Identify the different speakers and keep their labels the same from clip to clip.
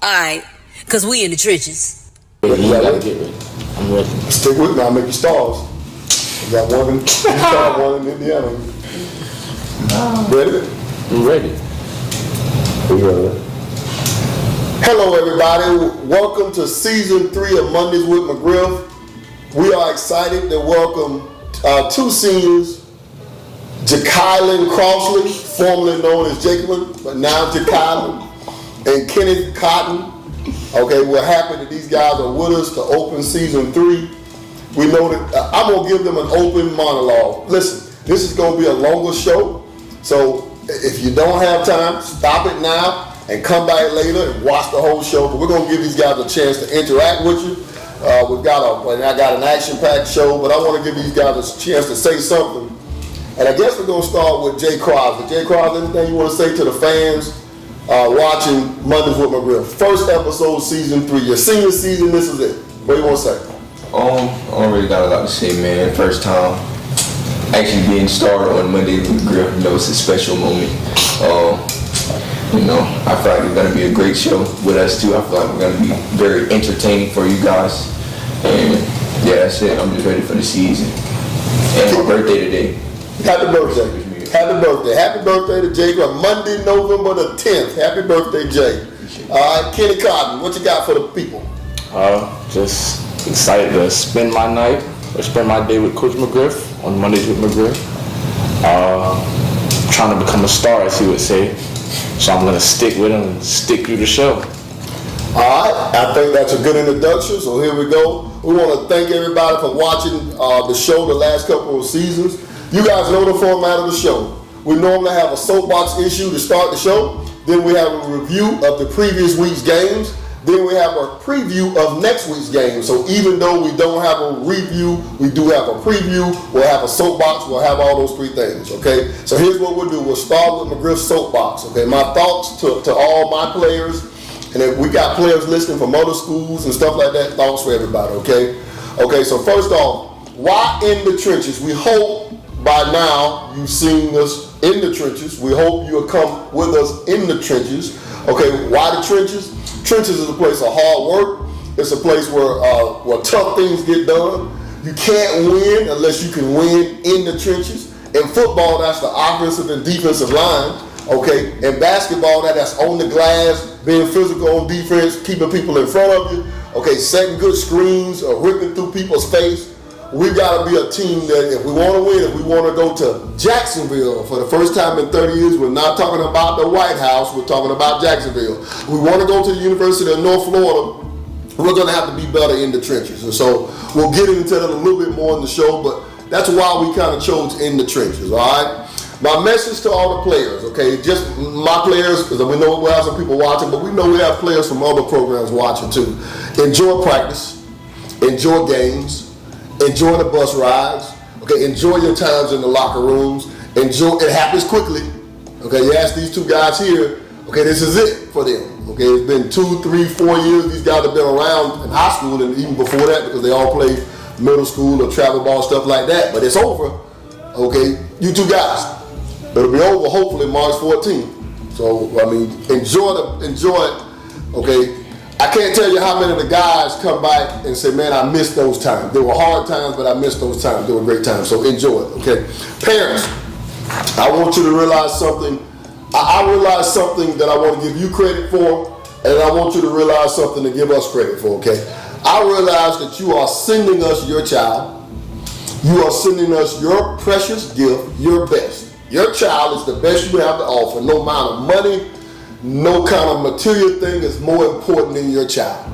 Speaker 1: Alright, cause we in the trenches.
Speaker 2: You gotta get ready. I'm ready.
Speaker 3: Stick with me, I'll make you stars. We got one in Utah, one in Indiana. Ready?
Speaker 2: I'm ready.
Speaker 3: You ready? Hello everybody, welcome to season 3 of Mondays with McGriff. We are excited to welcome two seniors, Jakylan Crossley, formerly known as Jacobin, but now Jakylan, and Kenneth Cotton. Okay, we're happy that these guys are with us to open season 3. We know that I'm gonna give them an open monologue. Listen, this is gonna be a longer show, so if you don't have time, stop it now and come back later and watch the whole show. But we're gonna give these guys a chance to interact with you. I got an action-packed show, but I want to give these guys a chance to say something. And I guess we're gonna start with Jay Crossley. Jay Crossley, anything you want to say to the fans watching Mondays with McGriff? First episode, season 3. Your senior season, this is it. What do you want to say?
Speaker 4: I don't really got a lot to say, man. First time actually being started on Monday with McGriff, it's a special moment. I feel like it's gonna be a great show with us too. I feel like we're gonna be very entertaining for you guys. And yeah, that's it. I'm just ready for the season. And my birthday today.
Speaker 3: Happy birthday. Happy birthday. Happy birthday to Jay. Monday, November the 10th. Happy birthday, Jay. All right, Kenny Cotton, what you got for the people?
Speaker 2: Just excited to spend my night or spend my day with Coach McGriff on Mondays with McGriff. Trying to become a star, as he would say. So I'm gonna stick with him and stick through the show.
Speaker 3: All right, I think that's a good introduction, so here we go. We want to thank everybody for watching the show the last couple of seasons. You guys know the format of the show. We normally have a soapbox issue to start the show. Then we have a review of the previous week's games. Then we have a preview of next week's game. So even though we don't have a review, we do have a preview. We'll have a soapbox. We'll have all those 3 things, okay? So here's what we'll do. We'll start with McGriff's soapbox, okay? My thoughts to all my players. And if we got players listening from other schools and stuff like that, thoughts for everybody, okay? Okay, so first off, why in the trenches? We hope by now you've seen us in the trenches. We hope you'll come with us in the trenches. Okay, why the trenches? Trenches is a place of hard work. It's a place where tough things get done. You can't win unless you can win in the trenches. In football, that's the offensive and defensive line. Okay, in basketball, that's on the glass, being physical on defense, keeping people in front of you. Okay, setting good screens or ripping through people's face. We've got to be a team that if we want to win, if we want to go to Jacksonville for the first time in 30 years, we're not talking about the White House, we're talking about Jacksonville. We want to go to the University of North Florida, we're going to have to be better in the trenches. And so we'll get into that a little bit more in the show, but that's why we kind of chose in the trenches, all right? My message to all the players, okay, just my players, because we know we have some people watching, but we know we have players from other programs watching too. Enjoy practice, enjoy games, enjoy the bus rides, okay, enjoy your times in the locker rooms, enjoy, it happens quickly, okay, you ask these 2 guys here, okay, this is it for them, okay, it's been 2, 3, 4 years, these guys have been around in high school and even before that because they all played middle school or travel ball, stuff like that, but it's over, okay, you 2 guys, it'll be over hopefully March 14th, so, I mean, enjoy it, okay. I can't tell you how many of the guys come back and say, man, I missed those times. They were hard times, but I missed those times. They were great times, so enjoy it, okay? Parents, I want you to realize something. I realize something that I want to give you credit for, and I want you to realize something to give us credit for, okay? I realize that you are sending us your child. You are sending us your precious gift, your best. Your child is the best you have to offer. No amount of money, no kind of material thing is more important than your child.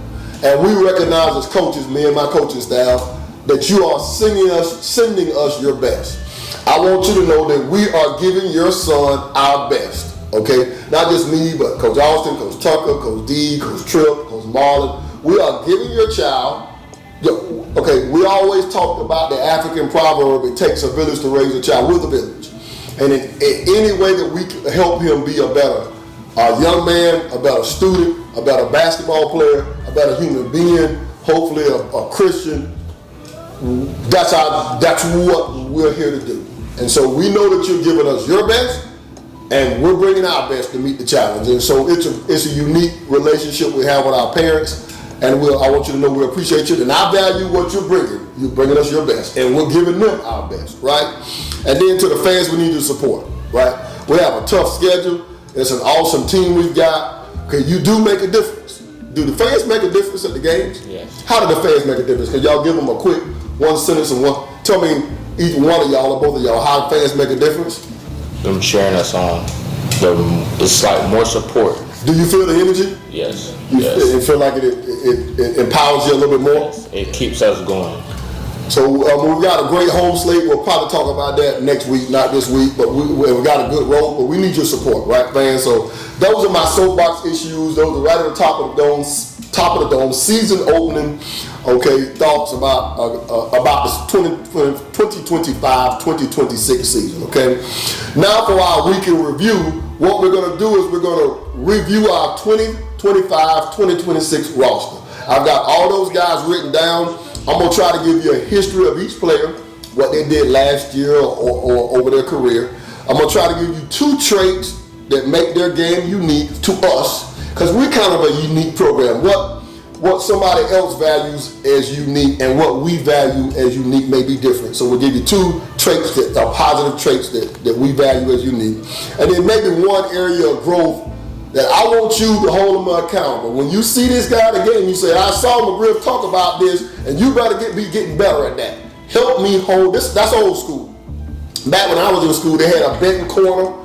Speaker 3: And we recognize as coaches, me and my coaching staff, that you are sending us your best. I want you to know that we are giving your son our best, okay? Not just me, but Coach Austin, Coach Tucker, Coach D, Coach Tripp, Coach Marlon. We are giving your child, okay, we always talk about the African proverb, it takes a village to raise a child. We're the village. And in any way that we can help him be a better young man, a better student, a better basketball player, a better human being, hopefully a Christian, that's what we're here to do. And so we know that you're giving us your best, and we're bringing our best to meet the challenge. And so it's a unique relationship we have with our parents. And I want you to know we appreciate you, and I value what you're bringing. You're bringing us your best, and we're giving them our best, right? And then to the fans, we need your support, right? We have a tough schedule. It's an awesome team we've got. Okay, you do make a difference. Do the fans make a difference at the games?
Speaker 2: Yes.
Speaker 3: How do the fans make a difference? Can y'all give them a quick one sentence and tell me each one of y'all or both of y'all how fans make a difference?
Speaker 2: Them cheering us on. It's like more support.
Speaker 3: Do you feel the energy?
Speaker 2: Yes.
Speaker 3: You feel like it empowers you a little bit more?
Speaker 2: Yes. It keeps us going.
Speaker 3: So we've got a great home slate. We'll probably talk about that next week, not this week, but we got a good road, but we need your support, right, fans? So those are my soapbox issues. Those are right at the top of the dome, season opening, okay, thoughts about the 2025-2026 season, okay? Now for our weekend review, what we're going to do is we're going to review our 2025-2026 roster. I've got all those guys written down. I'm going to try to give you a history of each player, what they did last year or over their career. I'm going to try to give you 2 traits that make their game unique to us, because we're kind of a unique program. What somebody else values as unique and what we value as unique may be different. So we'll give you 2 traits that are positive traits that we value as unique. And then maybe one area of growth that I want you to hold them accountable. When you see this guy again, you say, I saw McGriff talk about this, and you better be getting better at that. Help me hold this. That's old school. Back when I was in school, they had a betting corner.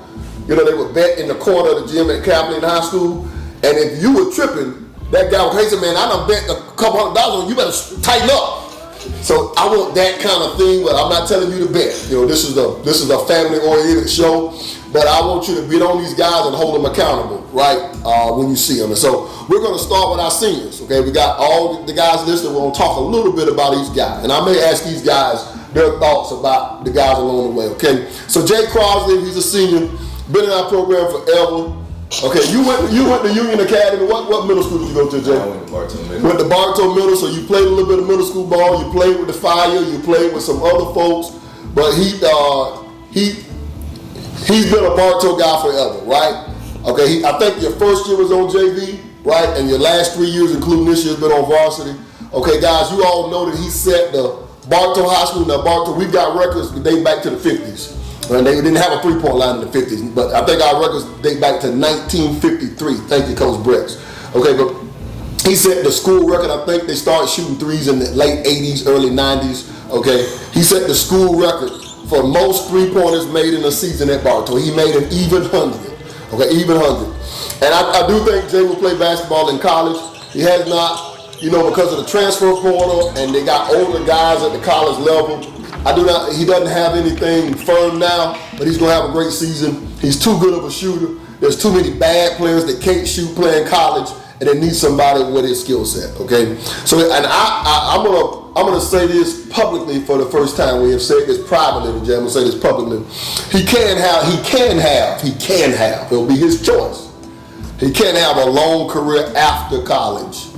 Speaker 3: You know, they would bet in the corner of the gym at Kaplan High School. And if you were tripping, that guy would say, man, I done bet a couple $100 on you, better tighten up. So I want that kind of thing, but I'm not telling you to bet. You know, this is a family-oriented show, but I want you to get on these guys and hold them accountable, right, when you see them. And so we're going to start with our seniors, okay? We got all the guys listed. We're going to talk a little bit about each guy. And I may ask these guys their thoughts about the guys along the way, okay? So Jay Crossley, he's a senior, been in our program forever. Okay, you went to Union Academy. What middle school did you go to, Jay?
Speaker 4: I went to Bartow Middle.
Speaker 3: Went to Bartow Middle, so you played a little bit of middle school ball. You played with the Fire. You played with some other folks, but he's been a Bartow guy forever, right? Okay, I think your first year was on JV, right, and your last 3 years, including this year, has been on varsity. Okay, guys, you all know that he set the Bartow High School. Now, Bartow, we've got records that date back to the 50s. And they didn't have a 3-point line in the 50s, but I think our records date back to 1953. Thank you, Coach Brex. Okay, but he set the school record. I think they started shooting threes in the late 80s, early 90s. Okay, he set the school record for most 3-pointers made in a season at Bartow. He made an even 100. Okay, even 100. And I do think Jay will play basketball in college. He has not, you know, because of the transfer portal, and they got older guys at the college level. He doesn't have anything firm now, but he's going to have a great season. He's too good of a shooter. There's too many bad players that can't shoot playing college, and they need somebody with his skill set, okay? So, and I'm gonna say this publicly for the first time. We have said this privately, but I'm gonna say this publicly. He can have, it'll be his choice. He can have a long career after college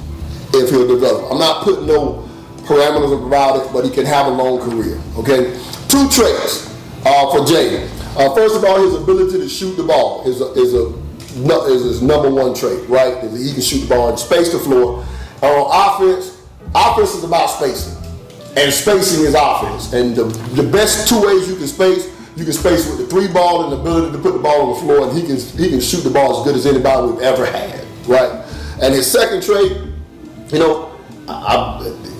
Speaker 3: if he'll develop. I'm not putting no parameters about it, but he can have a long career, okay? 2 traits for Jay. First of all, his ability to shoot the ball is his number 1 trait, right? He can shoot the ball and space the floor. On offense is about spacing, and spacing is offense. And the best 2 ways you can space with the 3 ball and the ability to put the ball on the floor, and he can shoot the ball as good as anybody we've ever had, right? And his second trait, you know,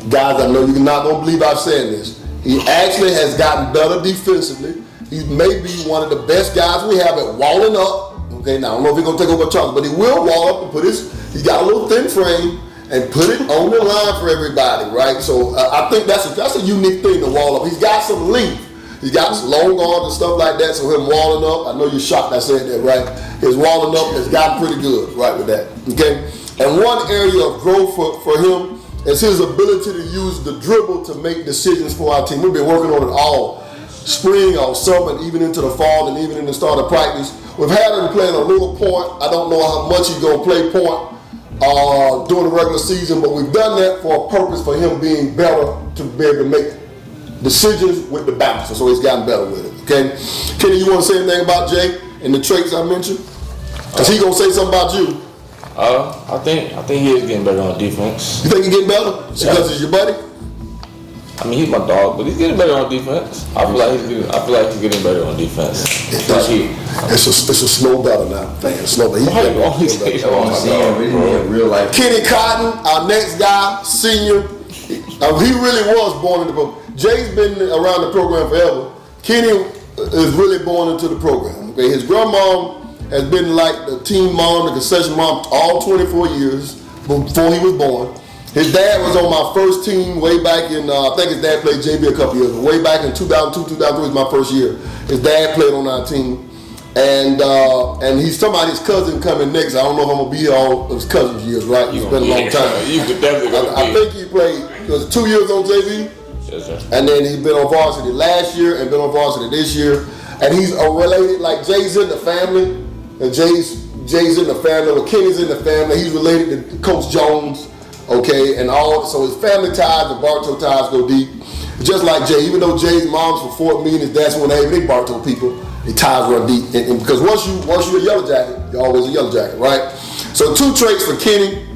Speaker 3: guys, I know you're not going to believe I'm saying this. He actually has gotten better defensively. He may be one of the best guys we have at walling up. Okay, now I don't know if he's going to take over Charles, but he will wall up and he's got a little thin frame and put it on the line for everybody, right? So I think that's a unique thing to wall up. He's got some length. He's got some long arms and stuff like that, so him walling up, I know you're shocked I said that, right? His walling up has gotten pretty good, right, with that, okay? And one area of growth for him is his ability to use the dribble to make decisions for our team. We've been working on it all spring, all summer, and even into the fall, and even in the start of practice. We've had him playing a little point. I don't know how much he's going to play point during the regular season, but we've done that for a purpose for him being better to be able to make decisions with the bouncer. So he's gotten better with it, okay? Kenny, you want to say anything about Jay? and the traits I mentioned? Cause he gonna say something about you.
Speaker 2: I think he is getting better on defense.
Speaker 3: You think he's getting better? Because he's your buddy?
Speaker 2: I mean, he's my dog, but he's getting better on defense. I feel like he's getting better on defense.
Speaker 3: It's a slow better now, man. Slow better.
Speaker 4: Real life.
Speaker 3: Kenny Cotton, our next guy, senior. He really was born in the program. Jay's been around the program forever. Kenny is really born into the program. Okay, his grandma has been like the team mom, the concession mom, all 24 years before he was born. His dad was on my first team way back in, I think his dad played JV a couple years ago. Way back in 2002, 2003 was my first year. His dad played on our team. And he's talking about his cousin coming next. I don't know if I'm going to be here all his cousin's years, right? It's been a long time. I think he played, it was 2 years on JV.
Speaker 2: Yes, sir.
Speaker 3: And then he's been on varsity last year and been on varsity this year. And he's related, like Jay's in the family. And Jay's in the family, or Kenny's in the family. He's related to Coach Jones, okay, and all. So his family ties and Bartow ties go deep. Just like Jay, even though Jay's mom's from Fort Meade, his dad's from they Bartow people. The ties run deep, and because once you're a yellow jacket, you're always a yellow jacket, right? So 2 traits for Kenny.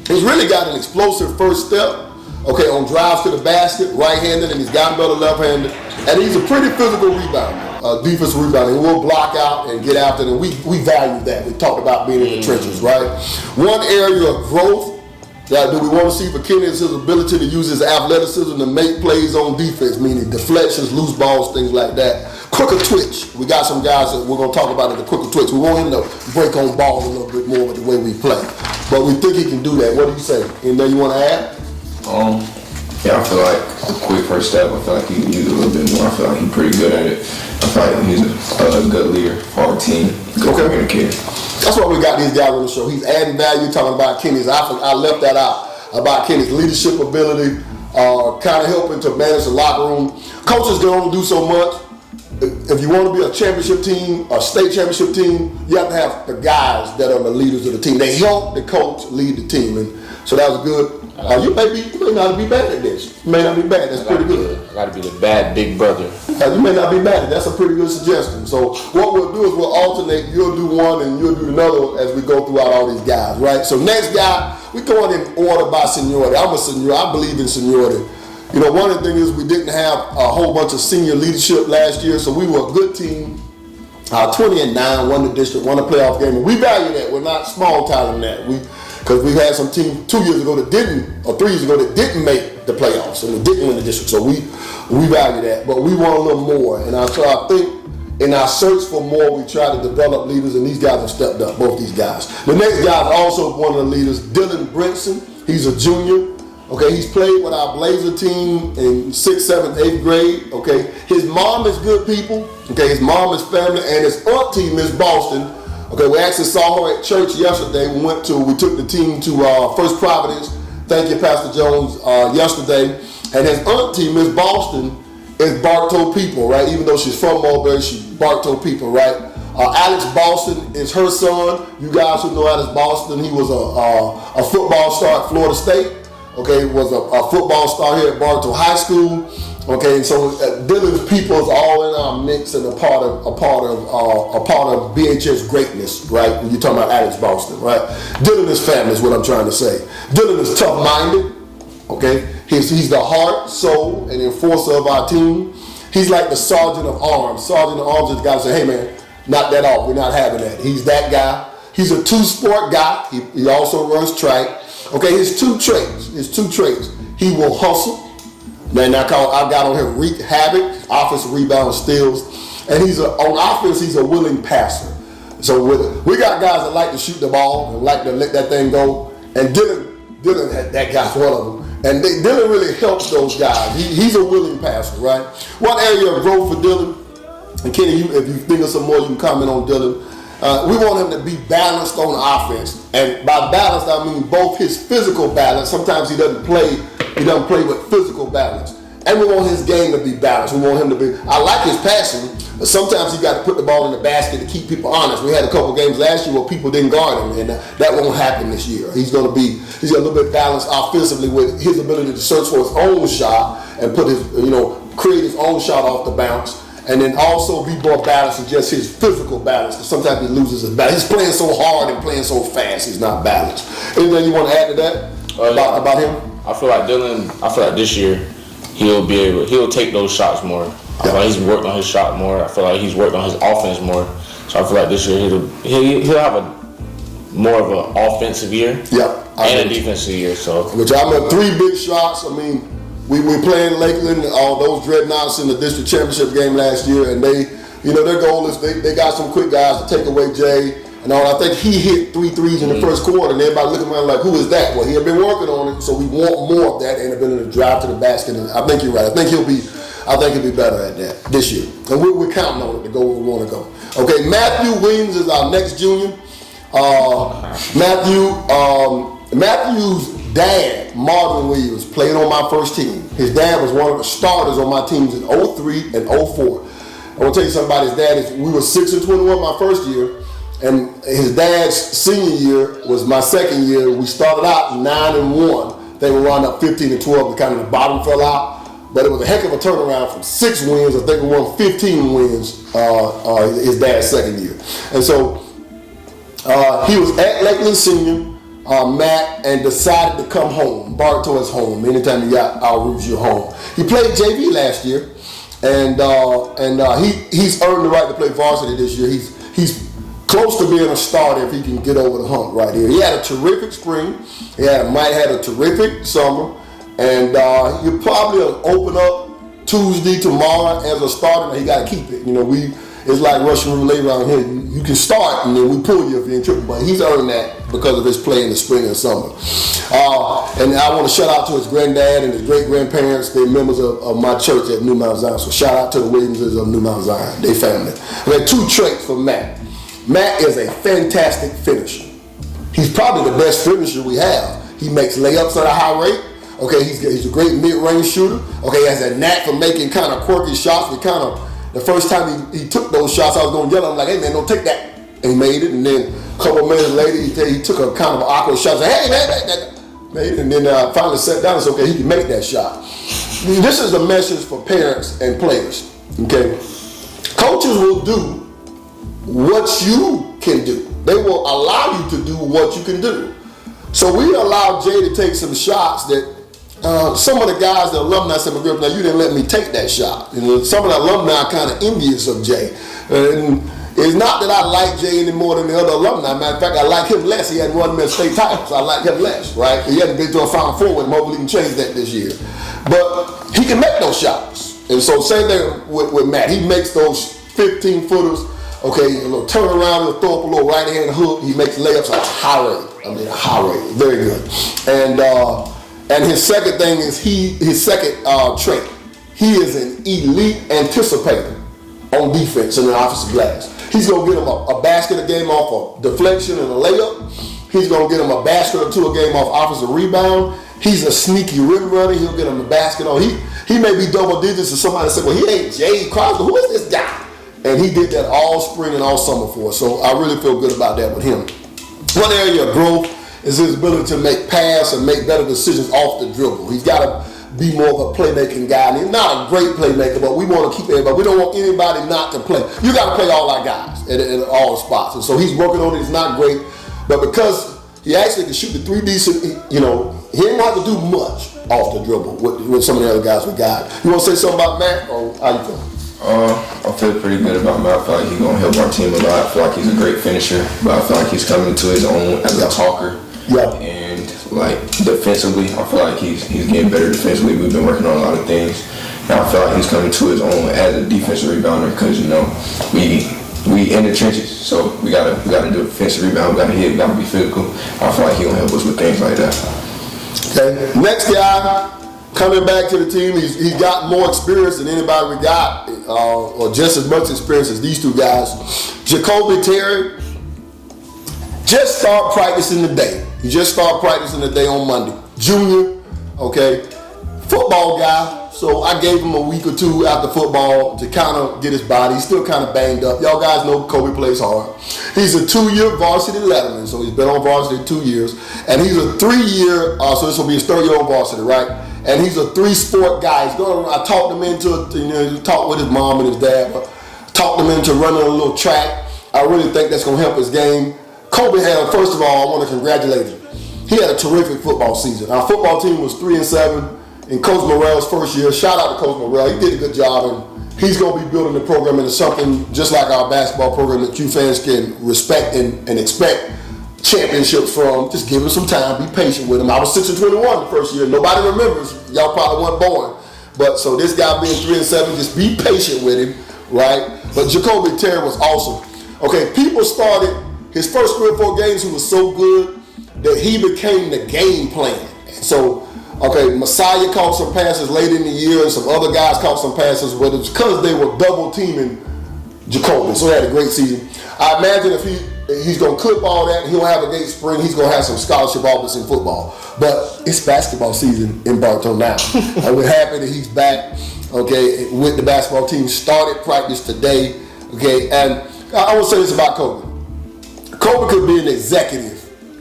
Speaker 3: He's really got an explosive first step. Okay, on drives to the basket, right-handed, and he's gotten better left-handed. And he's a pretty physical rebounder, defensive rebounder. He will block out and get after it, and we value that. We talked about being in the trenches, right? One area of growth that we want to see for Kenny is his ability to use his athleticism to make plays on defense, meaning deflections, loose balls, things like that. Quicker twitch. We got some guys that we're going to talk about the quicker twitch. We want him to break on ball a little bit more with the way we play. But we think he can do that. What do you say? Anything you want to add?
Speaker 4: Yeah, I feel like a quick first step. I feel like he can use a little bit more. I feel like he's pretty good at it. I feel like he's a good leader for our team. Good communicator.
Speaker 3: That's why we got these guys on the show. He's adding value, talking about Kenny's. I left that out about Kenny's leadership ability, kind of helping to manage the locker room. Coaches can only do so much. If you want to be a championship team, a state championship team, you have to have the guys that are the leaders of the team. They help the coach lead the team, and so that was good. You may not be bad at this. You may not be bad. That's pretty good.
Speaker 2: I got to be the bad big brother.
Speaker 3: You may not be bad at it. That's a pretty good suggestion. So what we'll do is we'll alternate. You'll do one and you'll do another as we go throughout all these guys, right? So next guy, we going in order by seniority. I'm a senior. I believe in seniority. You know, one of the things is we didn't have a whole bunch of senior leadership last year, so we were a good team. 20-9, won the district, won a playoff game, and we value that. We're not small time in that. Because we had some team 2 years ago that didn't, or 3 years ago that didn't make the playoffs and they didn't win the district. So we value that, but we want a little more. And so I think in our search for more, we try to develop leaders, and these guys have stepped up. Both these guys. The next guy is also one of the leaders, Dylan Brinson. He's a junior. Okay, he's played with our Blazer team in 6th, 7th, 8th grade. Okay, his mom is good people. Okay, his mom is family, and his auntie, Miss Boston. Okay, we actually saw her at church yesterday. We took the team to First Providence. Thank you, Pastor Jones, yesterday. And his auntie, Miss Boston, is Bartow people, right? Even though she's from Mulberry, she's Bartow people, right? Alex Boston is her son. You guys who know Alex Boston, he was a football star at Florida State. Okay, was a football star here at Bartow High School. Okay, and so Dylan's people is all in our mix and a part of BHS greatness, right? When you're talking about Alex Boston, right? Dylan is family is what I'm trying to say. Dylan is tough-minded. Okay, he's the heart, soul, and enforcer of our team. He's like the sergeant of arms. Sergeant of arms is the guy who say, "Hey man, knock that off. We're not having that." He's that guy. He's a two-sport guy. He also runs track. Okay, his two traits. He will hustle. Man, I've got on him wreak havoc, offensive rebound, steals, and on offense he's a willing passer. So we got guys that like to shoot the ball and like to let that thing go, and Dylan that guy's one of them. And Dylan really helps those guys. He's a willing passer, right? One area of growth for Dylan, and Kenny, if you think of some more, you can comment on Dylan. We want him to be balanced on offense, and by balanced I mean both his physical balance. Sometimes he doesn't play with physical balance, and we want his game to be balanced. We want him to be. I like his passing, but sometimes he got to put the ball in the basket to keep people honest. We had a couple games last year where people didn't guard him, and that won't happen this year. He's a little bit balanced offensively with his ability to search for his own shot and create his own shot off the bounce. and then also be more balanced in just his physical balance, because sometimes he loses his balance. He's playing so hard and playing so fast, he's not balanced. Anything you want to add to that about him?
Speaker 2: I feel like Dylan, this year he'll take those shots more. I feel like he's worked on his shot more. I feel like he's worked on his offense more. So I feel like this year he'll have a more of an offensive year and a defensive year. So
Speaker 3: which I mean, 3 big shots. I mean, we playing Lakeland, those Dreadnoughts in the district championship game last year, and they, their goal is they got some quick guys to take away Jay. And I think he hit 3 threes in the first quarter, and everybody looking around like, who is that? Well, he had been working on it, so we want more of that and ability to drive to the basket. And I think you're right. I think he'll be better at that this year. And we're counting on it to go where we want to go. Okay, Matthew Williams is our next junior. Matthew's dad, Marvin Williams, played on my first team. His dad was one of the starters on my teams in 03 and 04. I want to tell you something about his dad. We were 6-21 my first year, and his dad's senior year was my second year. We started out 9-1. They were running up 15-12, and kind of the bottom fell out. But it was a heck of a turnaround from 6 wins. I think we won 15 wins his dad's second year. And so he was at Lakeland Senior, Matt, and decided to come home. Bartow is home. Anytime you got our roots, you're home. He played JV last year, and he's earned the right to play varsity this year. He's close to being a starter if he can get over the hump right here. He had a terrific spring. He might have a terrific summer. And he'll probably open up Tuesday, tomorrow as a starter. He got to keep it. It's like Russian roulette around here. You can start and then we pull you if you're in trouble. But he's earned that because of his play in the spring and summer. And I want to shout out to his granddad and his great-grandparents. They're members of my church at New Mount Zion. So shout out to the Williamses of New Mount Zion. They family. We have 2 traits for Matt. Matt is a fantastic finisher. He's probably the best finisher we have. He makes layups at a high rate. Okay, he's a great mid-range shooter. Okay, he has a knack for making kind of quirky shots. The first time he took those shots, I was going to yell at him like, hey man, don't take that. And he made it, and then a couple of minutes later, he took a kind of awkward shot. Said, hey man, made it, and then finally sat down and said, okay, he can make that shot. This is a message for parents and players, okay? Coaches will do what you can do. They will allow you to do what you can do. So we allowed Jay to take some shots that some of the guys, the alumni said, McGriff, now you didn't let me take that shot. Some of the alumni are kind of envious of Jay. And it's not that I like Jay any more than the other alumni. Matter of fact, I like him less. He hadn't won many state titles. I like him less, right? He hadn't been to a Final Four with him. Hopefully he can change that this year. But he can make those shots. And so same thing with Matt. He makes those 15-footers. Okay, a little turnaround, he'll throw up a little right-hand hook. He makes layups at a high rate. A high rate. Very good. And his second thing is his second trait. He is an elite anticipator on defense in an offensive glass. He's going to get him a basket a game off a deflection and a layup. He's going to get him a basket or 2 a game off offensive rebound. He's a sneaky rim runner. He'll get him a basket on. He may be double digits, and somebody said, well, he ain't Jay Crossley. Who is this guy? And he did that all spring and all summer for us. So I really feel good about that with him. One area of growth is his ability to make pass and make better decisions off the dribble. He's got to be more of a playmaking guy. And he's not a great playmaker, but we want to keep everybody. We don't want anybody not to play. You got to play all our guys at all spots. And so he's working on it. It's not great. But because he actually can shoot the 3 decent, he don't have to do much off the dribble with some of the other guys we got. You want to say something about Matt, or how you feel?
Speaker 4: I feel pretty good about Matt. I feel like he's going to help our team a lot. I feel like he's a great finisher, but I feel like he's coming to his own as a talker.
Speaker 3: Yeah.
Speaker 4: And like defensively, I feel like he's getting better defensively. We've been working on a lot of things. And I feel like he's coming to his own as a defensive rebounder because, we in the trenches. So we gotta do a defensive rebound, we gotta hit, we gotta be physical. I feel like he's gonna help us with things like that.
Speaker 3: Okay. Next guy coming back to the team, he's got more experience than anybody we got, or just as much experience as these 2 guys. Jacoby Terry just started practicing today. He just started practicing today on Monday. Junior, okay, football guy. So I gave him a week or 2 after football to kind of get his body. He's still kind of banged up. Y'all guys know Kobe plays hard. He's a 2-year varsity letterman, so he's been on varsity 2 years. And he's a 3-year, so this will be his 3rd year on varsity, right? and he's a 3-sport guy. I talked him into it. He talked with his mom and his dad, but talked him into running a little track. I really think that's going to help his game. Kobe first of all, I want to congratulate him. He had a terrific football season. Our football team was 3-7 in Coach Morrell's first year. Shout out to Coach Morrell. He did a good job, and he's going to be building the program into something just like our basketball program that you fans can respect and expect championships from. Just give him some time. Be patient with him. I was 6-21 the first year. Nobody remembers. Y'all probably weren't born. But so this guy being 3-7, just be patient with him, right? But Jacoby Terry was awesome. Okay, people started his first 3 or 4 games. He was so good that he became the game plan. So, okay, Messiah caught some passes late in the year, and some other guys caught some passes, but it's because they were double teaming Jacoby. So he had a great season. I imagine if he's going to clip all that, he'll have a great spring. He's going to have some scholarship offers in football. But it's basketball season in Bartow now. And we're happy that he's back, okay, with the basketball team. Started practice today, okay. And I want to say this about Kobe. Kobe could be an executive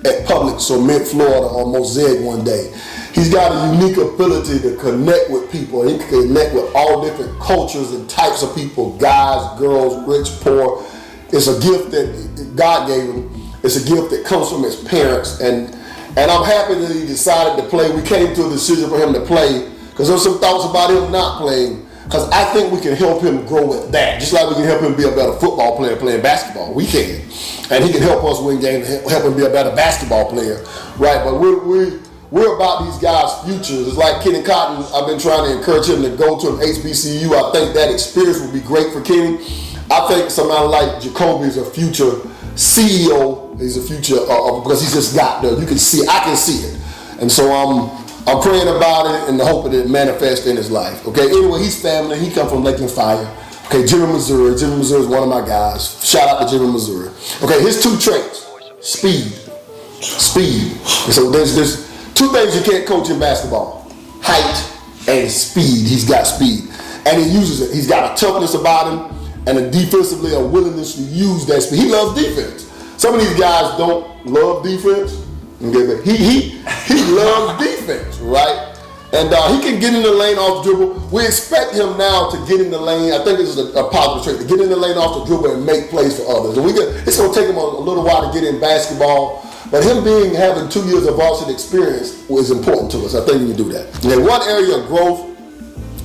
Speaker 3: at Publix or Mint, Florida or Mosaic one day. He's got a unique ability to connect with people. He can connect with all different cultures and types of people, guys, girls, rich, poor. It's a gift that God gave him. It's a gift that comes from his parents. And I'm happy that he decided to play. We came to a decision for him to play because there's some thoughts about him not playing. Because I think we can help him grow with that. Just like we can help him be a better football player playing basketball. We can. And he can help us win games and help him be a better basketball player. Right? But we're about these guys' futures. It's like Kenny Cotton. I've been trying to encourage him to go to an HBCU. I think that experience would be great for Kenny. I think somebody like Jacoby is a future CEO. He's a future, because he's just got there. You can see, I can see it. And so I'm praying about it and hoping it manifests in his life. Okay, anyway, he's family. He come from Lakeland Fire. Okay, Jimmy, Missouri. Jimmy, Missouri is one of my guys. Shout out to Jimmy, Missouri. Okay, his 2 traits: speed. And so there's 2 things you can't coach in basketball: height and speed. He's got speed, and he uses it. He's got a toughness about him, and a defensively a willingness to use that speed. He loves defense. Some of these guys don't love defense. Okay, he loves defense, right? And he can get in the lane off the dribble. We expect him now to get in the lane. I think this is a positive trait, to get in the lane off the dribble and make plays for others. And it's going to take him a little while to get in basketball. But him having 2 years of varsity experience was important to us. I think he can do that. And one area of growth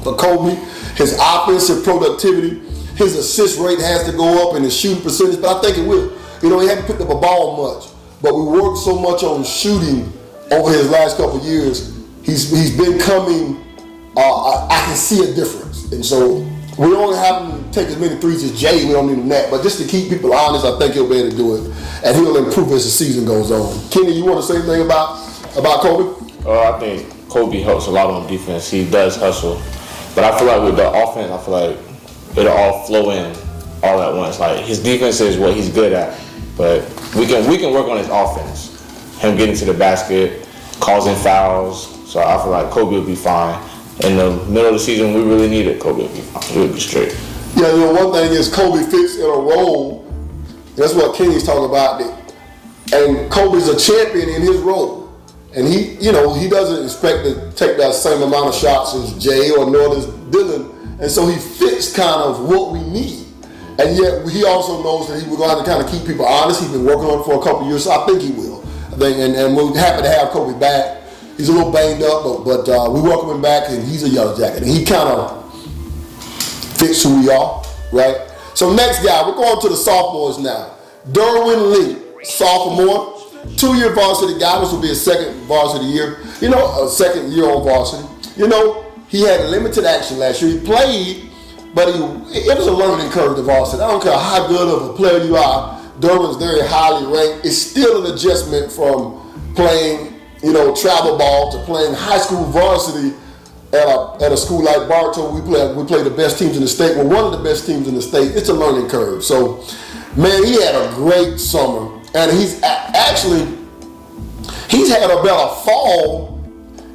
Speaker 3: for Kobe, his offensive productivity, his assist rate has to go up and his shooting percentage, but I think it will. He hadn't picked up a ball much, but we worked so much on shooting over his last couple of years. He's been coming. I can see a difference, and so we don't have him take as many threes as Jay. We don't need him that, but just to keep people honest, I think he'll be able to do it, and he'll improve as the season goes on. Kenny, you want to say anything about Kobe?
Speaker 2: I think Kobe helps a lot on defense. He does hustle, but I feel like with the offense, I feel like it'll all flow in all at once. Like his defense is what he's good at, but we can work on his offense. Him getting to the basket, causing fouls. So I feel like Kobe will be fine. In the middle of the season, we really needed Kobe to be fine. He would be straight.
Speaker 3: Yeah, one thing is Kobe fits in a role. That's what Kenny's talking about. And Kobe's a champion in his role. And he doesn't expect to take that same amount of shots as Jay or nor does Dylan. And so he fits kind of what we need. And yet he also knows that we're going to have to kind of keep people honest. He's been working on it for a couple of years, so I think he will. And we're happy to have Kobe back. He's a little banged up, but we welcome him back, and he's a Yellow Jacket. And he kind of fits who we are, right? So next guy, we're going to the sophomores now. Derwin Lee, sophomore, 2-year varsity guy. This will be his second varsity year. A second year on varsity. He had limited action last year. He played, but it was a learning curve to varsity. I don't care how good of a player you are. Derwin's very highly ranked. It's still an adjustment from playing travel ball to playing high school varsity at a school like Bartow. We play the best teams in the state. We're one of the best teams in the state. It's a learning curve. So, man, he had a great summer. And he's had about a fall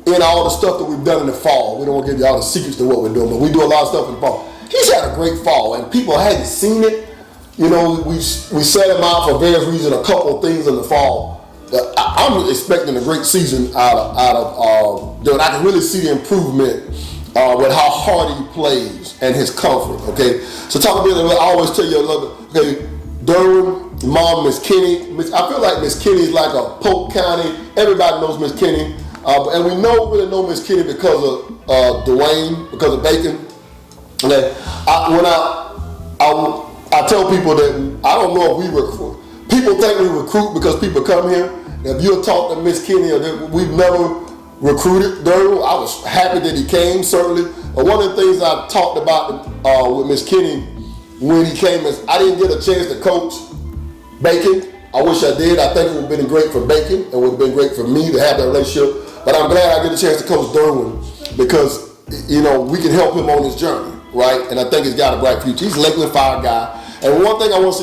Speaker 3: in all the stuff that we've done in the fall. We don't want to give you all the secrets to what we're doing, but we do a lot of stuff in the fall. He's had a great fall, and people hadn't seen it. We set him out for various reasons, a couple of things in the fall. I'm expecting a great season out of Derwin. I can really see the improvement with how hard he plays and his comfort. Okay, so talk a bit. I always tell you a little bit. Okay, Derwin, mom, Miss Kenny. I feel like Miss Kenny is like a Polk County. Everybody knows Miss Kenny, and we really know Miss Kenny because of Dwayne, because of Bacon. Okay, I tell people that I don't know if we recruit. People think we recruit because people come here. If you talk to Miss Kenny, we've never recruited Derwin. I was happy that he came, certainly. But one of the things I talked about with Miss Kenny when he came is I didn't get a chance to coach Bacon. I wish I did. I think it would have been great for Bacon. It would have been great for me to have that relationship. But I'm glad I get a chance to coach Derwin because, we can help him on his journey, right? And I think he's got a bright future. He's a Lakeland Fire guy. And one thing I want to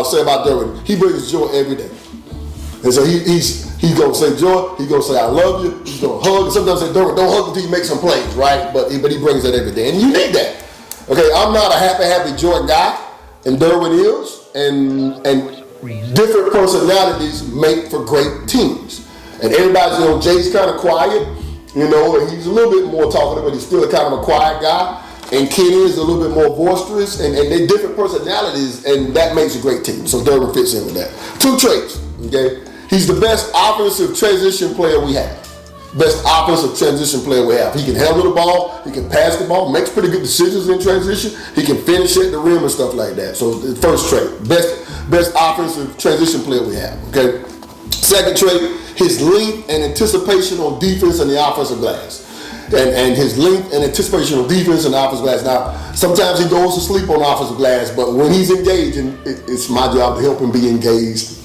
Speaker 3: say about Derwin, he brings joy every day. And so he's gonna say joy, he's gonna say I love you, he's gonna hug, and sometimes say Derwin, don't hug until you make some plays, right? But he brings that every day. And you need that. Okay, I'm not a happy joy guy, and Derwin is, and different personalities make for great teams. And everybody's, Jay's kind of quiet, and he's a little bit more talkative, but he's still kind of a quiet guy. And Kenny is a little bit more boisterous, and they're different personalities, and that makes a great team. So Derwin fits in with that. 2 traits, okay? He's the best offensive transition player we have. Best offensive transition player we have. He can handle the ball, he can pass the ball, makes pretty good decisions in transition, he can finish at the rim and stuff like that. So the first trait, best offensive transition player we have, okay? Second trait, his length and anticipation on defense and the offensive glass. And his length and anticipation of defense and offensive glass. Now, sometimes he goes to sleep on offensive glass, but when he's engaged, and it's my job to help him be engaged.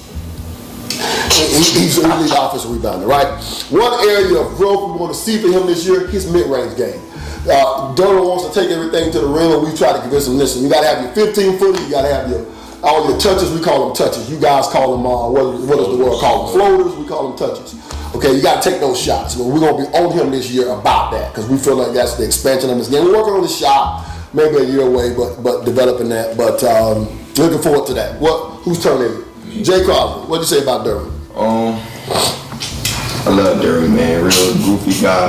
Speaker 3: He's an elite offensive rebounder, right? One area of growth we want to see for him this year, his mid-range game. Derwin wants to take everything to the rim, and we try to convince him, listen, you got to have your 15-footer, you got to have all your touches. We call them touches. You guys call them, what does the world call them? Floaters, we call them touches. Okay, you got to take those shots. We're going to be on him this year about that because we feel like that's the expansion of his game. We're working on the shot, maybe a year away, but developing that. But looking forward to that. Whose turn is it? Jay Crossley, what'd you say about Derwin?
Speaker 4: I love Derwin, man. Real goofy guy,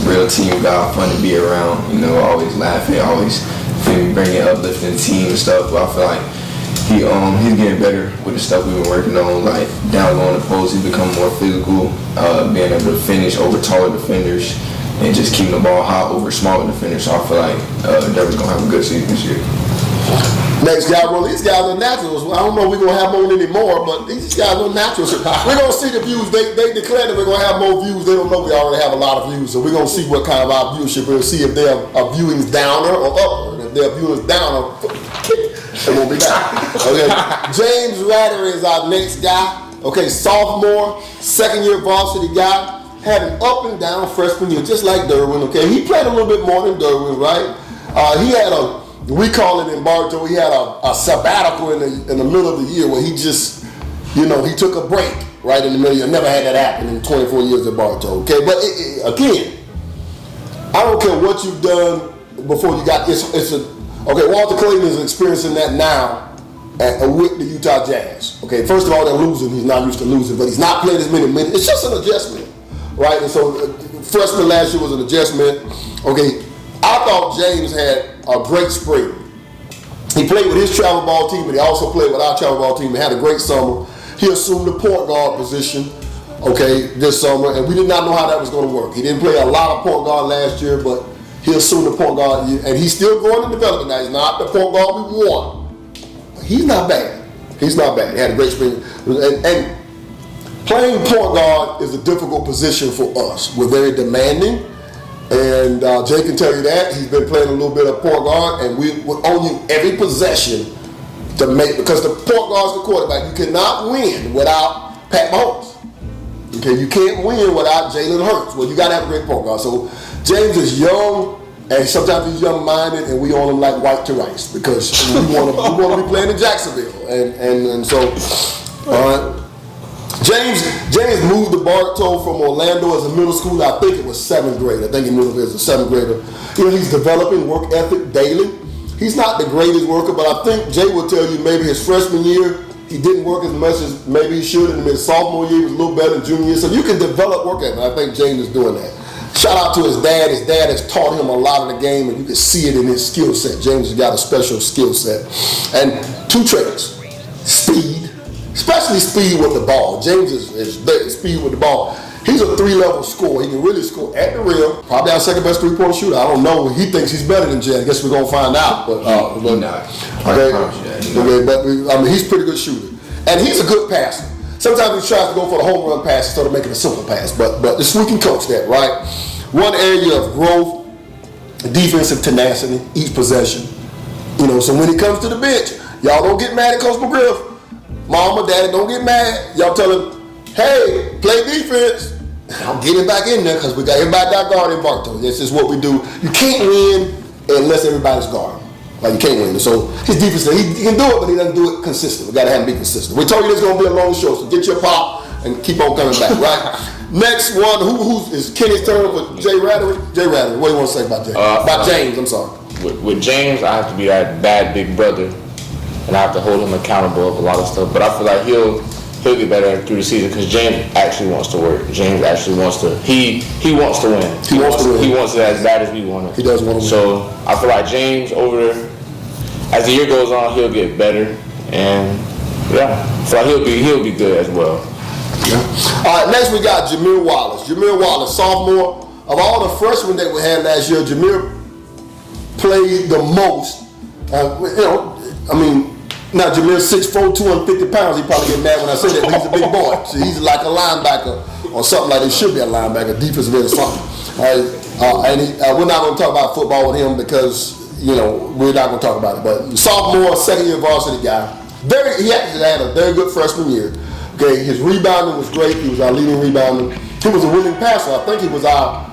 Speaker 4: real team guy, fun to be around. Always laughing, always bringing uplifting the team and stuff. But I feel like he's getting better with the stuff we've been working on, like down low on the post. He's become more physical, being able to finish over taller defenders, and just keeping the ball hot over smaller defenders. So I feel like Derwin's gonna have a good season this year.
Speaker 3: Next guy, well, these guys are naturals. I don't know if we're going to have more anymore, but these guys are naturals. We're going to see the views. They declare that we're going to have more views. They don't know we already have a lot of views. So we're going to see what kind of our viewership is, see if their viewing's downer or upward. If their viewing's downer, they won't be back. Okay. James Ratter is our next guy. Okay, sophomore, second-year varsity guy. Had an up and down freshman year, just like Derwin. Okay, he played a little bit more than Derwin, right? He had we call it in Bartow, he had a sabbatical in the middle of the year where he just, he took a break right in the middle of the year. Never had that happen in 24 years at Bartow, okay? But again, I don't care what you've done before you got this. Okay, Walter Clayton is experiencing that now with the Utah Jazz. Okay, first of all, they're losing. He's not used to losing, but he's not playing as many minutes. It's just an adjustment, right? And so freshman last year was an adjustment. Okay, I thought James had a great spring. He played with his travel ball team, but he also played with our travel ball team and had a great summer. He assumed the point guard position, okay, this summer, and we did not know how that was going to work. He didn't play a lot of point guard last year, but he assumed the point guard, and he's still going in development now. He's not the point guard we want. But he's not bad. He's not bad. He had a great spring. And playing point guard is a difficult position for us. We're very demanding. And Jay can tell you that. He's been playing a little bit of point guard, and we will own you every possession to make, because the point guard's the quarterback. You cannot win without Pat Mahomes. Okay, you can't win without Jalen Hurts. Well, you got to have a great point guard. So James is young, and sometimes he's young-minded, and we own him like white to rice because we want to be playing in Jacksonville. And so, James moved to Bartow from Orlando as a middle school. I think it was 7th grade. I think he moved as a 7th grader. He's developing work ethic daily. He's not the greatest worker, but I think Jay will tell you maybe his freshman year, he didn't work as much as maybe he should in his sophomore year. He was a little better than junior year. So you can develop work ethic. I think James is doing that. Shout out to his dad. His dad has taught him a lot of the game, and you can see it in his skill set. James has got a special skill set. And 2 traits. Speed, especially speed with the ball. James is speed with the ball. He's a 3-level scorer. He can really score at the rim. Probably our second best 3-point shooter. I don't know. He thinks he's better than James. I guess we're going to find out. But,
Speaker 4: he's not.
Speaker 3: But he's a pretty good shooter. And he's a good passer. Sometimes he tries to go for the home run pass instead of making a simple pass. But we can coach that, right? One area of growth, defensive tenacity, each possession. So when he comes to the bench, y'all don't get mad at Coach McGriff. Mama, Daddy, don't get mad. Y'all tell him, hey, play defense. I'm getting back in there because we got everybody got guarding Bartow. This is what we do. You can't win unless everybody's guarding. Like, you can't win. So his defense, he can do it, but he doesn't do it consistently. We got to have him be consistent. We told you this is going to be a long show, so get your pop and keep on coming back, right? Next one, who is Kenny's turn for Jay Rattery? Jay Rattery, what do you want to say about Jay? About James, I'm sorry.
Speaker 2: With James, I have to be that bad big brother, and I have to hold him accountable of a lot of stuff. But I feel like he'll get better through the season because James actually wants to work. James actually wants to. He wants to win. He wants to win. He wants it as bad as we want it.
Speaker 3: He does want to win.
Speaker 2: So I feel like James as the year goes on, he'll get better, and I feel like he'll be good as well.
Speaker 3: Yeah. All right, next we got Jameer Wallace. Jameer Wallace, sophomore. Of all the freshmen that we had last year, Jameer played the most. Now Jameer's 6'4", 250 pounds. He probably get mad when I say that, but he's a big boy. So he's like a linebacker or something like he should be a linebacker, defensive end or something. We're not going to talk about football with him because, we're not going to talk about it. But sophomore, second-year varsity guy. He actually had a very good freshman year. Okay, his rebounding was great. He was our leading rebounder. He was a winning passer. I think he was our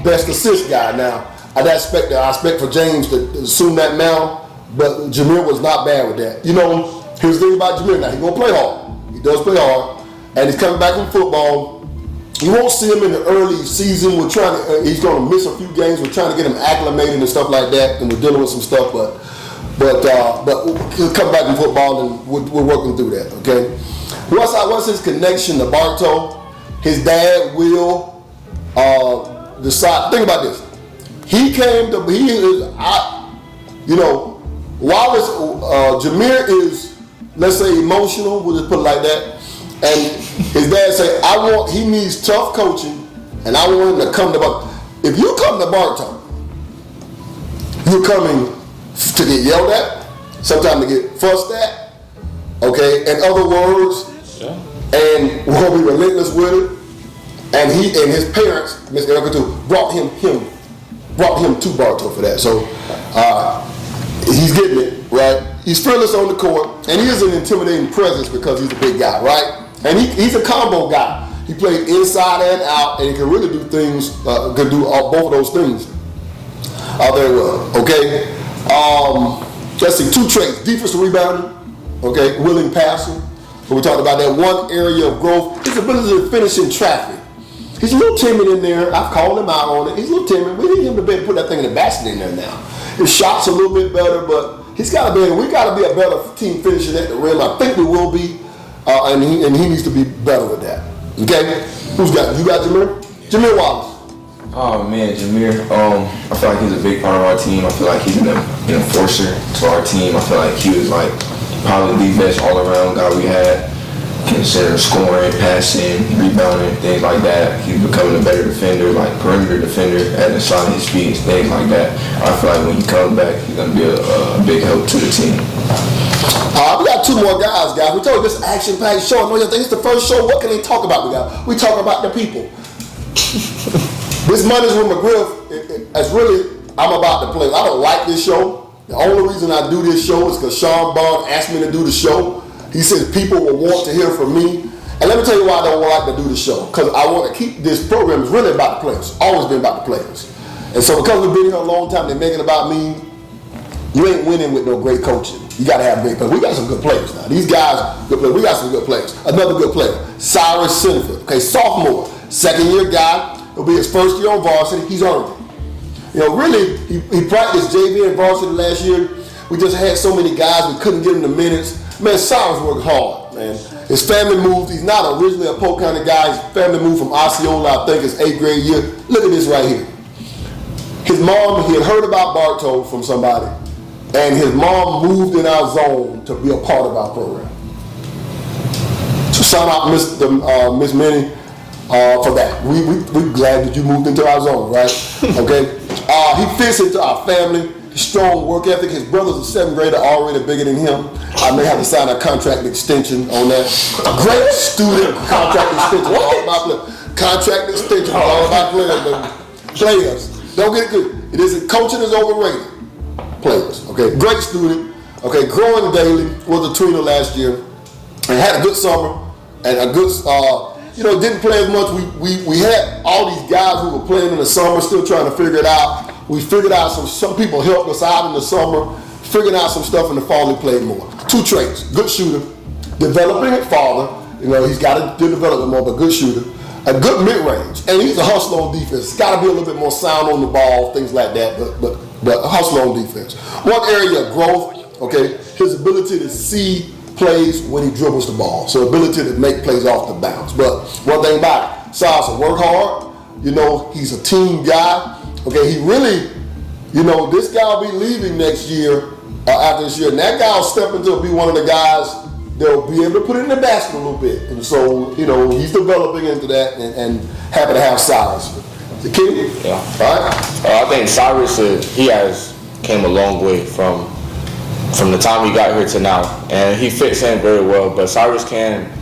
Speaker 3: best assist guy. Now, I expect for James to assume that now, but Jameer was not bad with that. Here's the thing about Jameer now. He's going to play hard. He does play hard. And he's coming back from football. You won't see him in the early season. He's going to miss a few games. We're trying to get him acclimated and stuff like that, and we're dealing with some stuff, but he'll come back from football, and we're working through that, okay? What's his connection to Bartow? His dad will decide. Think about this. Wallace, Jameer is, let's say, emotional. We'll just put it like that. And his dad say, he needs tough coaching, and I want him to come to Bartow. If you come to Bartow, you're coming to get yelled at, sometimes to get fussed at, okay? In other words, and we're gonna be relentless with it. And his parents, Mr. Erica too, brought him to Bartow for that. So he's getting it, right? He's fearless on the court, and he is an intimidating presence because he's a big guy, right? And he's a combo guy. He plays inside and out, and he can really do things, can do both of those things very well, okay? Let's see, 2 traits: defensive rebounding, okay, willing passer. So we talked about that one area of growth. His ability to finish in traffic. He's a little timid in there. I've called him out on it. He's a little timid. We need him to be able to put that thing in the basket in there now. His shot's a little bit better, but we got to be a better team finishing at the rim. I think we will be, and he needs to be better with that. Okay? You got Jameer? Jameer Wallace.
Speaker 4: Oh man, Jameer. I feel like he's a big part of our team. I feel like he's an enforcer to our team. I feel like he was probably the best all-around guy we had. Consider scoring, passing, rebounding, things like that. He's becoming a better defender, perimeter defender at the side of his feet, things like that. I feel like when he comes back, he's going to be a big help to the team.
Speaker 3: We got 2 more guys. We told you this action-packed show. I know you think it's the first show. What can they talk about? We talk about the people. This Mondays with McGriff, I'm about to play. I don't like this show. The only reason I do this show is because Sean Bond asked me to do the show. He says people will want to hear from me. And let me tell you why I don't like to do the show. Because I want to keep this program is really about the players. Always been about the players. And so because we've been here a long time, they're making it about me. You ain't winning with no great coaching. You got to have great players. We got some good players now. These guys, good players. We got some good players. Another good player, Cyrus Sinfield. Okay, sophomore, second-year guy. It'll be his first year on varsity. He's earned it. Really, he practiced JV and varsity last year. We just had so many guys, we couldn't get him the minutes. Man, Cyrus worked hard, man. His family moved. He's not originally a Polk County guy. His family moved from Osceola, I think it's 8th grade year. Look at this right here. His mom, he had heard about Bartow from somebody, and his mom moved in our zone to be a part of our program. So shout out Miss Minnie for that. We're glad that you moved into our zone, right? Okay. He fits into our family. Strong work ethic. His brother's a 7th grader, already bigger than him. I may have to sign a contract extension on that. Great student. Contract extension. All about players. Contract extension. All about players. Players. Don't get it good. It isn't. Coaching is overrated. Players. Okay. Great student. Okay. Growing daily. Was a tweener last year, and had a good summer and a good. Didn't play as much. We had all these guys who were playing in the summer, still trying to figure it out. We figured out some people helped us out in the summer, figuring out some stuff in the fall. He played more. 2 traits: good shooter, developing it farther. He's got to develop it more, but good shooter. A good mid-range, and he's a hustler on defense. He's got to be a little bit more sound on the ball, things like that. But hustler on defense. One area of growth, okay, his ability to see plays when he dribbles the ball. So ability to make plays off the bounce. But one thing about it, Silas will work hard. He's a team guy. Okay, he really, this guy will be leaving next year, after this year, and that guy will step into be one of the guys that'll be able to put it in the basket a little bit. And so, he's developing into that and happy to have Cyrus. The kid?
Speaker 2: Yeah. All right. I think Cyrus, he has came a long way from the time he got here to now, and he fits in very well. But Cyrus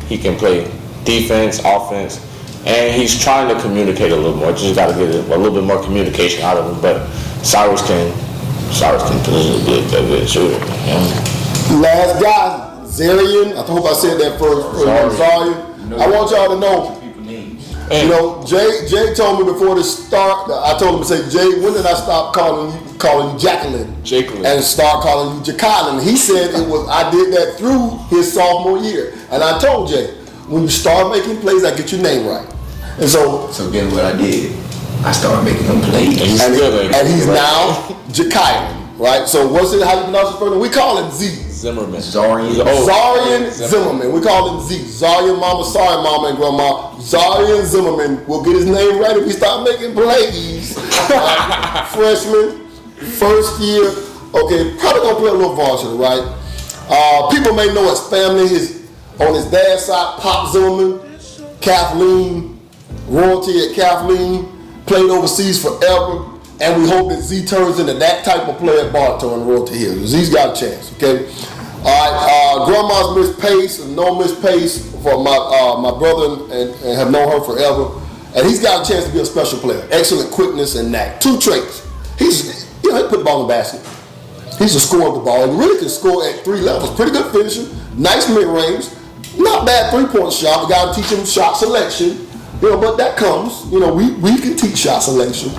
Speaker 2: he can play defense, offense. And he's trying to communicate a little more. Just got to get a little bit more communication out of him. But Cyrus can be a good shooter. Yeah.
Speaker 3: Last guy, Zarian. I hope I said that first. Zarian. I want y'all to know. Jay told me before the start. I told him to say, Jay, when did I stop calling you Jacqueline? And start calling you Jacqueline? He said I did that through his sophomore year. And I told Jay, when you start making plays, I get your name right. And so
Speaker 4: again, what I did, I started making them plays.
Speaker 3: And he's now Jacqueline, right? So what's it? How you pronounce his first name? We call him Z.
Speaker 2: Zimmerman.
Speaker 3: Zarian Zimmerman. We call him Z. Zarian Mama, sorry Mama and Grandma. Zarian Zimmerman will get his name right if he start making plays. Freshman, first year. Okay, probably gonna play a little varsity, right? People may know his family. On his dad's side, Pop Zimmerman, Kathleen, royalty at Kathleen, played overseas forever, and we hope that Z turns into that type of player at Bartow and Royalty Hill. Z's got a chance, okay? All right, Grandma's Miss Pace, and known Miss Pace for my brother and have known her forever, and he's got a chance to be a special player. Excellent quickness and knack. 2 traits. He put the ball in the basket. He's a scorer of the ball. He really can score at 3 levels. Pretty good finisher, nice mid-range. Not bad 3-point shot. We got to teach him shot selection, but that comes. We can teach shot selection,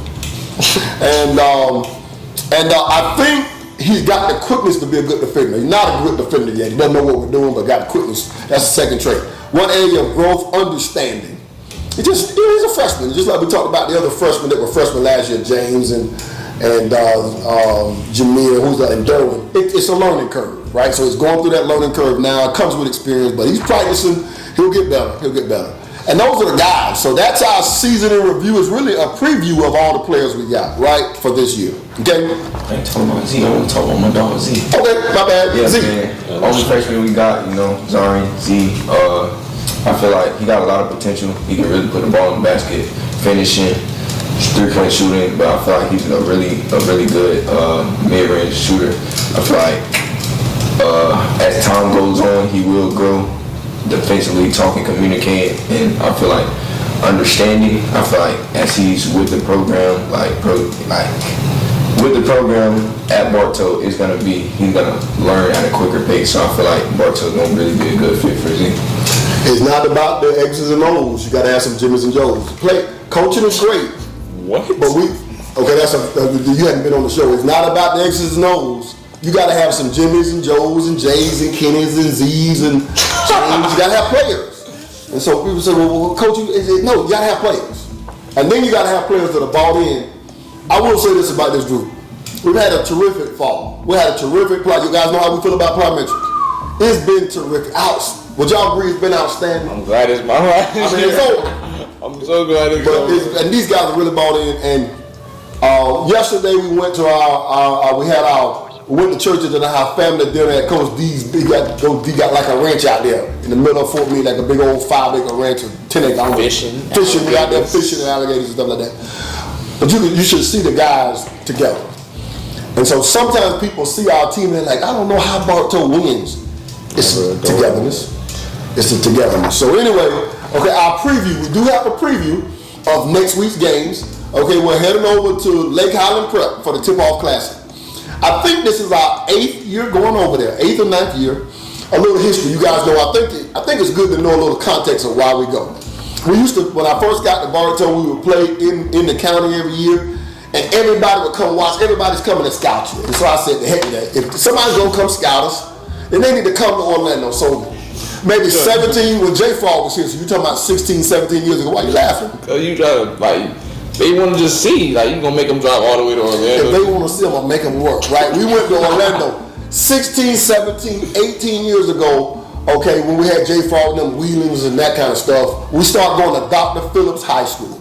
Speaker 3: and I think he's got the quickness to be a good defender. He's not a good defender yet. He doesn't know what we're doing, but got the quickness. That's the second trait. One area of growth, understanding. He's a freshman, just like we talked about the other freshmen that were freshmen last year, James and Jameer, and Derwin. It's a learning curve, right? So he's going through that learning curve now. It comes with experience, but he's practicing. He'll get better. And those are the guys. So that's our season in review. It's really a preview of all the players we got, right, for this year. Okay?
Speaker 4: I ain't talking about Z. I want to talk about my dog Z.
Speaker 3: Okay, my bad.
Speaker 4: Yeah,
Speaker 3: Z.
Speaker 4: Man. Only freshman we got, Zarian, Z. I feel like he got a lot of potential. He can really put the ball in the basket, finishing, 3-point shooting, but I feel like he's a really good mid-range shooter. I feel like as time goes on, he will grow defensively, talking, communicating, and I feel like understanding. I feel like as he's with the program, with the program at Bartow, he's gonna learn at a quicker pace. So I feel like Bartow's gonna really be a good fit for Z.
Speaker 3: It's not about the X's and O's. You gotta have some Jimmys and Joes. Coaching is great.
Speaker 2: What?
Speaker 3: But you hadn't been on the show. It's not about the X's and O's. You got to have some Jimmys and Joes and J's and Kennys and Z's and James. You got to have players. And so people say, well, coach, no, you got to have players. And then you got to have players that are bought in. I will say this about this group. We've had a terrific fall. We had a terrific play. You guys know how we feel about plyometrics. It's been terrific. Would y'all agree it's been outstanding?
Speaker 2: I'm glad it's my life.
Speaker 3: I mean, it's over.
Speaker 2: I'm so glad it's over.
Speaker 3: And these guys are really bought in. And yesterday we went to we went to churches and our family dinner at Coach D's. He got like a ranch out there in the middle of Fort Meade, like a big old 5-acre ranch or 10-acre
Speaker 2: fishing.
Speaker 3: We out there fishing and alligators and stuff like that. But you should see the guys together. And so sometimes people see our team and they're like, I don't know how Bartow wins. It's togetherness. It's the togetherness. So anyway, okay, our preview. We do have a preview of next week's games. Okay, we're heading over to Lake Highland Prep for the tip-off classic. I think this is our 8th year going over there, 8th or 9th year. A little history. You guys know, I think it's good to know a little context of why we go. We used to, when I first got to Bartow, we would play in the county every year. And everybody would come watch. Everybody's coming to scout you. And so I said, heck with that. If somebody's going to come scout us, then they need to come to Orlando. So maybe 17 when J. Frog was here. So you're talking about 16, 17 years ago. Why are you laughing?
Speaker 2: Because you try to, they want to just see. Like, you're going to make them drive all the way to Orlando.
Speaker 3: If they want to see them, I'll make them work, right? We went to Orlando 16, 17, 18 years ago, okay, when we had J. Frog and them wheelings and that kind of stuff. We started going to Dr. Phillips High School.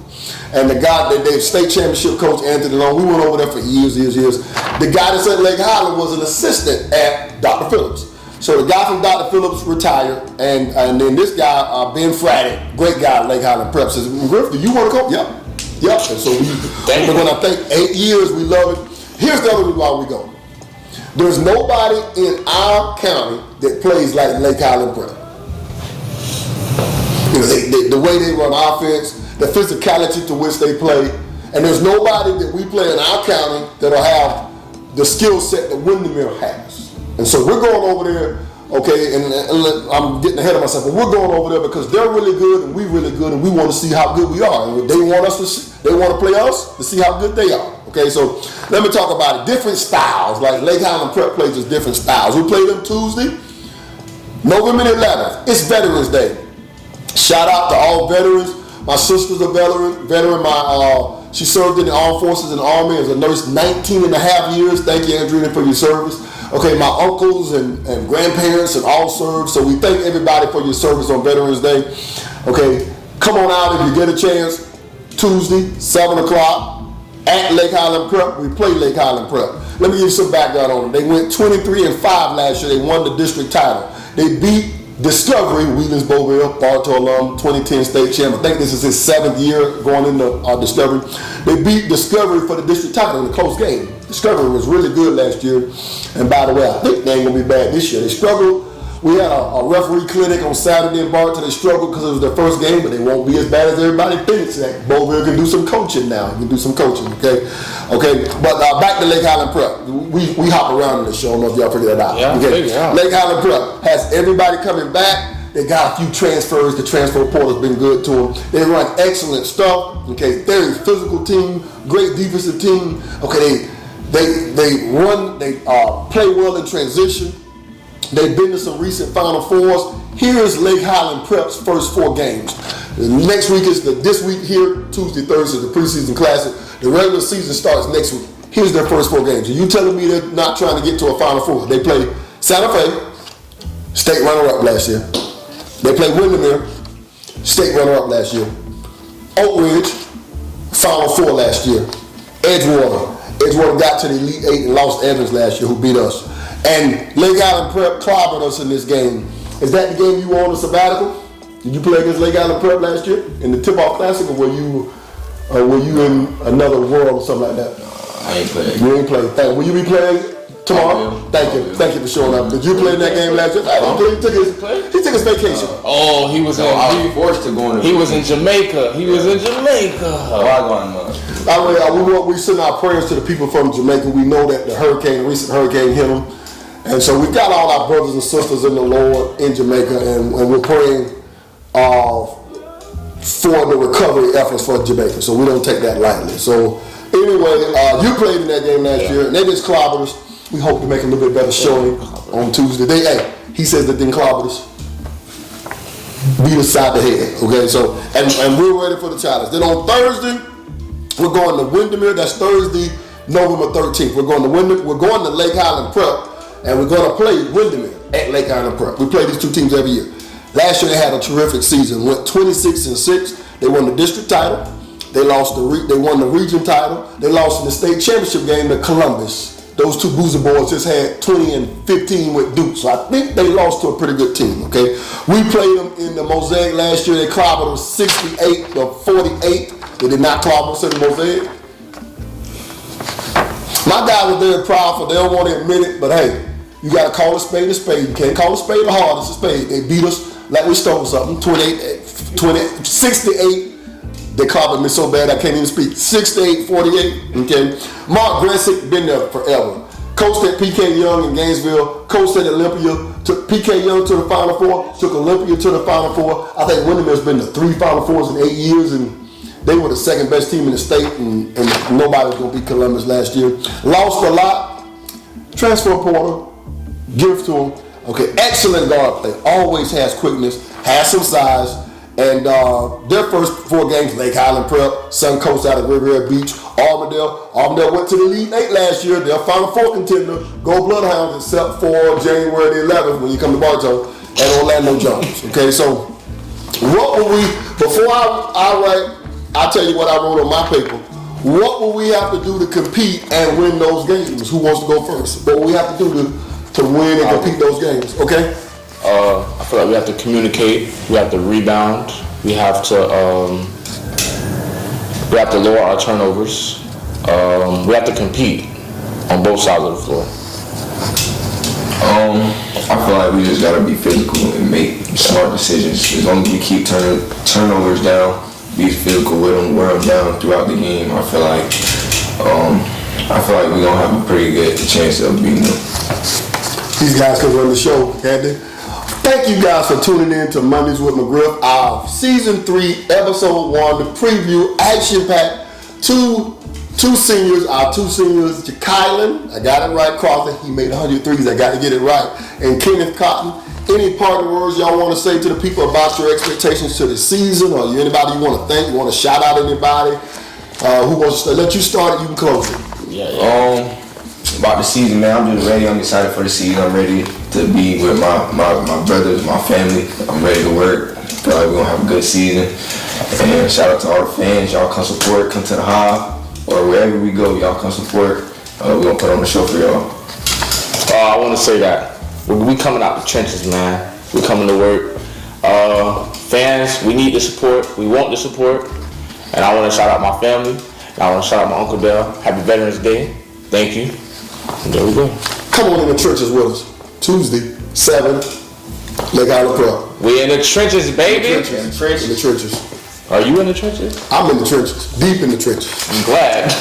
Speaker 3: And the guy, the state championship coach, Anthony Long, we went over there for years. The guy that's at Lake Highland was an assistant at Dr. Phillips. So the guy from Dr. Phillips retired, and then this guy, Ben Fraddy, great guy at Lake Highland Prep, says, McGriff, do you want to come? Yep. And so we're going to think 8 years, we love it. Here's the other reason why we go. There's nobody in our county that plays like Lake Highland Prep. You know, the way they run offense, the physicality to which they play, and there's nobody that we play in our county that'll have the skill set that Windermere has. And so we're going over there, okay, and I'm getting ahead of myself, but we're going over there because they're really good and we're really good and we want to see how good we are. And they want to play us to see how good they are. Okay, so let me talk about it. Different styles, like Lake Highland Prep plays us different styles. We play them Tuesday, November 11th. It's Veterans Day. Shout out to all veterans. My sister's a veteran. She served in the armed forces in the Army as a nurse 19 and a half years. Thank you, Andrina, for your service. Okay, my uncles and grandparents and all served. So we thank everybody for your service on Veterans Day. Okay, come on out if you get a chance. Tuesday, 7 o'clock at Lake Highland Prep. We play Lake Highland Prep. Let me give you some background on it. They went 23-5 last year. They won the district title. They beat Discovery, Wheelings Bowville, Bartow alum, 2010 state champ. I think this is his 7th year going into Discovery. They beat Discovery for the district title in a close game. Discovery was really good last year. And by the way, I think they ain't going to be bad this year. They struggled. We had a referee clinic on Saturday in Bartow. They struggled because it was their first game, but they won't be as bad as everybody thinks. That Bowville can do some coaching now. He can do some coaching, okay? But back to Lake Highland Prep. We hop around in the show. I don't know if y'all figured that out.
Speaker 2: Yeah,
Speaker 3: okay?
Speaker 2: Yeah.
Speaker 3: Lake Highland Prep has everybody coming back. They got a few transfers. The transfer portal's been good to them. They run excellent stuff. Okay, very physical team, great defensive team. Okay, they play well in transition. They've been to some recent Final Fours. Here's Lake Highland Prep's first 4 games. Next week is this week here, Tuesday, Thursday, the preseason classic. The regular season starts next week. Here's their first 4 games. Are you telling me they're not trying to get to a Final Four? They play Santa Fe, state runner-up last year. They played Windermere, state runner-up last year. Oak Ridge, Final Four last year. Edgewater got to the Elite 8 and lost Evans last year, who beat us. And Lake Island Prep clobbered us in this game. Is that the game you were on a sabbatical? Did you play against Lake Island Prep last year in the tip-off classic, or were you in another world or something like that?
Speaker 4: I ain't playing.
Speaker 3: You ain't playing. Will you be playing tomorrow? Thank you for showing up. Did you play in that game last year? He took his vacation.
Speaker 2: He was
Speaker 4: forced to go in.
Speaker 2: He was in Jamaica.
Speaker 3: We send our prayers to the people from Jamaica. We know that the recent hurricane hit them. And so we've got all our brothers and sisters in the Lord in Jamaica, and we're praying for the recovery efforts for Jamaica. So we don't take that lightly. So anyway, you played in that game last year, and they just clobbered us. We hope to make a little bit better showing on Tuesday. He says that then clobbered us. Beat us side the head. Okay, so and we're ready for the challenge. Then on Thursday, we're going to Windermere. That's Thursday, November 13th. We're going to Lake Highland Prep. and we're going to play Windermere at Lake Island Prep. We play these two teams every year. Last year they had a terrific season. Went 26-6. They won the district title. They won the region title. They lost in the state championship game to Columbus. Those two Boozer boys just had 20-15 with Duke, so I think they lost to a pretty good team. Okay, we played them in the Mosaic last year. They clobbered us 68-48. They did not clobber us in the Mosaic. My guys were very proud for. They don't want to admit it, but hey, you got to call a spade a spade. You can't call a spade a hard as a spade. They beat us like we stole something. 68. They clobbered me so bad I can't even speak. 68-48. Okay. Mark Gressick been there forever. Coached at PK Young in Gainesville. Coached at Olympia. Took PK Young to the Final Four. Took Olympia to the Final Four. I think Windermere's been to 3 Final Fours in 8 years, and they were the second best team in the state, and nobody was going to beat Columbus last year. Lost a lot. Transfer portal. Give to him. Okay, excellent guard play. Always has quickness. Has some size. And their first 4 games, Lake Highland Prep, Suncoast out of Riviera Beach, Armadale. Armadale went to the Elite 8 last year. They're a Final Four contender. Go Bloodhounds, except for January the 11th when you come to Bartow and Orlando Jones. Okay, so what will we, before I'll tell you what I wrote on my paper. What will we have to do to compete and win those games? Who wants to go first? What will we have to do to win and compete those games? Okay?
Speaker 2: I feel like we have to communicate. We have to rebound. We have to lower our turnovers. We have to compete on both sides of the floor.
Speaker 4: I feel like we just gotta be physical and make smart decisions. As long as we keep turnovers down, be physical with them, wear them down throughout the game. I feel like we're gonna have a pretty good chance of beating them.
Speaker 3: These guys can run the show, can't they? Thank you guys for tuning in to Mondays with McGriff, our season 3, episode 1, the preview, action-packed. Two seniors, our 2 seniors, Kylan, I got it right, Crossley, he made 100 threes, I got to get it right, and Kenneth Cotton. Any parting words y'all want to say to the people about your expectations to the season, or anybody you want to thank, you want to shout out anybody? Who wants to let you start it, you can close it.
Speaker 4: Yeah. About the season, man, I'm just ready. I'm excited for the season. I'm ready to be with my brothers, my family. I'm ready to work. Feel like we're going to have a good season. And shout out to all the fans. Y'all come support. Come to the Hive. Or wherever we go, y'all come support. We're going to put on the show for y'all.
Speaker 2: I want to say that we coming out the trenches, man. We coming to work. Fans, we need the support. We want the support. And I want to shout out my family. And I want to shout out my Uncle Dale. Happy Veterans Day. Thank you. And there we go.
Speaker 3: Come on in the trenches with us. Tuesday, 7, Lake Island Prep.
Speaker 2: We in the trenches, baby.
Speaker 3: In the trenches.
Speaker 2: Are you in the trenches?
Speaker 3: I'm in the trenches. Deep in the trenches.
Speaker 2: I'm glad.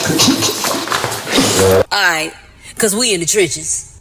Speaker 1: All right, because we in the trenches.